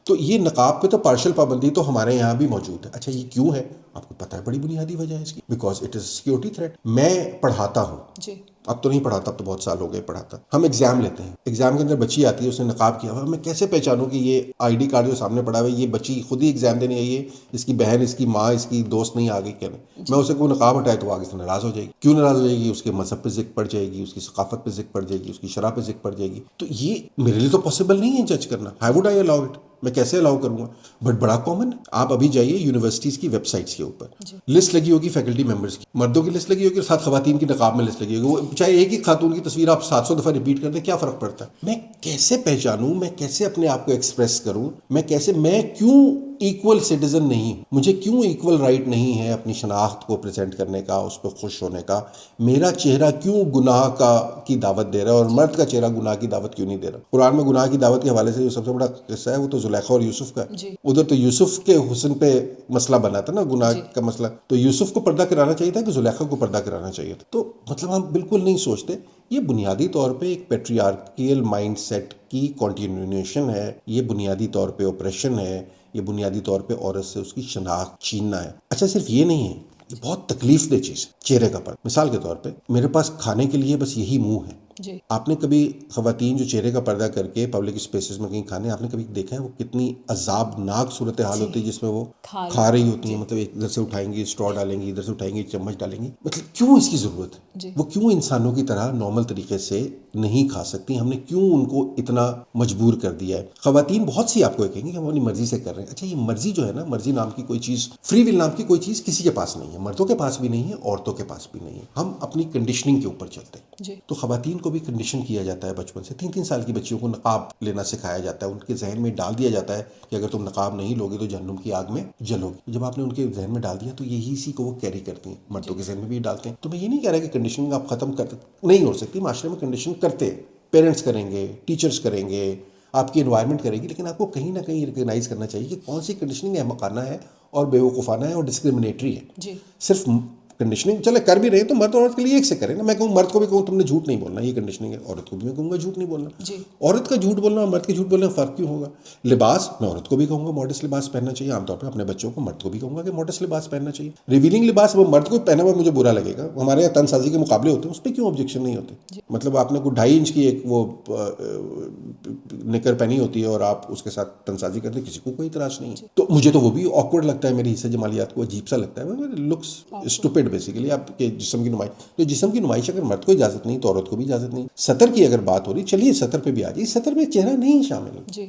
तो ये नकाब पे तो पार्शल पाबंदी तो हमारे यहाँ भी मौजूद है। अच्छा, ये क्यों है आपको पता है? बड़ी बुनियादी वजह है इसकी, because it is security threat. मैं पढ़ाता हूँ जी, अब तो नहीं पढ़ाता, अब तो बहुत साल हो गए पढ़ाता। हम एग्जाम लेते हैं, एग्जाम के अंदर बच्ची आती है, उसने नकाब किया हुआ, मैं कैसे पहचानूं कि ये आईडी कार्ड जो सामने पड़ा हुआ है ये बच्ची खुद ही एग्जाम देने आई है, इसकी बहन, इसकी माँ, इसकी दोस्त नहीं आ गई क्या? नहीं, मैं उसे कोई नकाब हटाए तो आगे से नाराज हो जाएगी। क्यों नाराज हो जाएगी? उसके मजहब पे जिक्र पड़ जाएगी, उसकी सकाफत पे जिक्र पड़ जाएगी, उसकी शराब पे जिक्र पड़ जाएगी। तो ये मेरे लिए तो पॉसिबल नहीं है जज करना। How would I allow it? मैं कैसे अलाउ करूंगा? बट बड़ा कॉमन है। आप अभी जाइए यूनिवर्सिटीज की वेबसाइट्स के ऊपर, लिस्ट लगी होगी फैकल्टी मेंबर्स की, मर्दों की लिस्ट लगी होगी और साथ खवातीन की नकाब में लिस्ट लगी होगी। वो चाहे एक ही खातून की तस्वीर आप 700 दफा रिपीट कर दें, क्या फर्क पड़ता है? मैं कैसे पहचानूं? मैं कैसे अपने आप को एक्सप्रेस करूं? मैं क्यों इक्वल सिटीजन नहीं? मुझे क्यों इक्वल राइट नहीं है अपनी शनाख्त को प्रेजेंट करने का, उस पर खुश होने का? मेरा चेहरा क्यों गुनाह की दावत दे रहा है और मर्द का चेहरा गुनाह की दावत क्यों नहीं दे रहा? कुरान में गुनाह की दावत के हवाले से जो सबसे बड़ा किस्सा है वो तो जुलेखा और यूसुफ का। उधर तो यूसुफ के हुस्न पे मसला बना था ना, गुनाह का मसला। तो यूसुफ को पर्दा कराना चाहिए था कि जुलेखा को पर्दा कराना चाहिए था? तो मतलब हम बिल्कुल नहीं सोचते। ये बुनियादी तौर पे एक पेट्रियार्कियल माइंडसेट की कॉन्टिन्यूएशन है, ये बुनियादी तौर पे ऑपरेशन है, ये बुनियादी तौर पे औरत से उसकी शनाख्त छीनना है। अच्छा, सिर्फ ये नहीं है, ये बहुत तकलीफ दे चीज है। चेहरे का पर्दा, मिसाल के तौर पे मेरे पास खाने के लिए बस यही मुंह है। आपने कभी खवातीन जो चेहरे का पर्दा करके पब्लिक स्पेसेस में कहीं खाने, आपने कभी देखा है वो कितनी अजाबनाक सूरत हाल होती है जिसमें वो खा रही होती है? मतलब इधर से उठाएंगी स्ट्रॉ डालेंगी, इधर से उठाएंगी चम्मच डालेंगी। मतलब क्यों इसकी जरूरत है? वो क्यों इंसानों की तरह नॉर्मल तरीके से नहीं खा सकती? हमने क्यों उनको इतना मजबूर कर दिया है? खवातीन बहुत सी आपको कहेंगे कि हम अपनी मर्जी से कर रहे हैं। अच्छा, ये मर्जी जो है ना, मर्जी नाम की कोई चीज, फ्री विल नाम की कोई चीज किसी के पास नहीं है, मर्दों के पास भी नहीं है, औरतों के पास भी नहीं है। हम अपनी कंडीशनिंग के ऊपर चलते हैं। तो खवातीन को भी कंडीशन किया जाता है बचपन से। 3-3 साल की बच्चियों को नकाब लेना सिखाया जाता है, उनके जहन में डाल दिया जाता है कि अगर तुम नकाब नहीं लोगे तो जहन्नुम की आग में जलोगे। जब आपने उनके जहन में डाल दिया तो यही इसी को वो कैरी करती हैं, मर्दों के जहन में भी डालते हैं। तो मैं ये नहीं कह रहा कि कंडीशनिंग आप खत्म कर नहीं हो सकती, माशरे में कंडीशन करते हैं, पेरेंट्स करेंगे, टीचर्स करेंगे, आपकी एनवायरनमेंट करेगी, लेकिन आपको कहीं ना कहीं रिकग्नाइज करना चाहिए कि कौन सी कंडीशनिंग अहमकाना है और बेवकूफ़ाना है और डिस्क्रिमिनेटरी है। सिर्फ कंडीशनिंग चले कर भी रहे हैं तो मर्द औरत के लिए एक से करें ना। मैं कहूँ मर्द को भी कहूँ तुमने झूठ नहीं बोलना, ये कंडीशनिंग है। औरत को भी मैं कहूँगा झूठ नहीं बोलना। औरत का झूठ बोलना और मर्द के झूठ बोलने में फ़र्क क्यों होगा? लिबास, मैं औरत को भी कहूँगा मॉडस्ट लिबास पहनना चाहिए आमतौर पर अपने बच्चों को, मर्द को भी कहूँगा कि मॉडस्ट लिबास पहनना चाहिए। रिवीलिंग लिबास वो मर्द को पहना हुआ मुझे बुरा लगेगा। हमारे यहाँ तनसाजी के मुकाबले होते हैं, उस पर क्यों ऑब्जेक्शन नहीं होते? मतलब आपने कोई 2.5 इंच की एक वो निकर पहनी होती है और आप उसके साथ तनसाजी करते, किसी को कोई इतराज नहीं है। तो मुझे तो वो भी ऑकवर्ड लगता है, मेरी हिस्से जमालियात को अजीब सा लगता है, लुक्स स्टूपिड बेसिकली। आपके जिस्म की नुमाइश, तो जिस्म की नुमाइश अगर मर्द को इजाजत नहीं तो औरत को भी इजाजत नहीं। सतर की अगर बात हो रही, चलिए सतर पे भी आ जाइए, सतर में चेहरा नहीं शामिल है।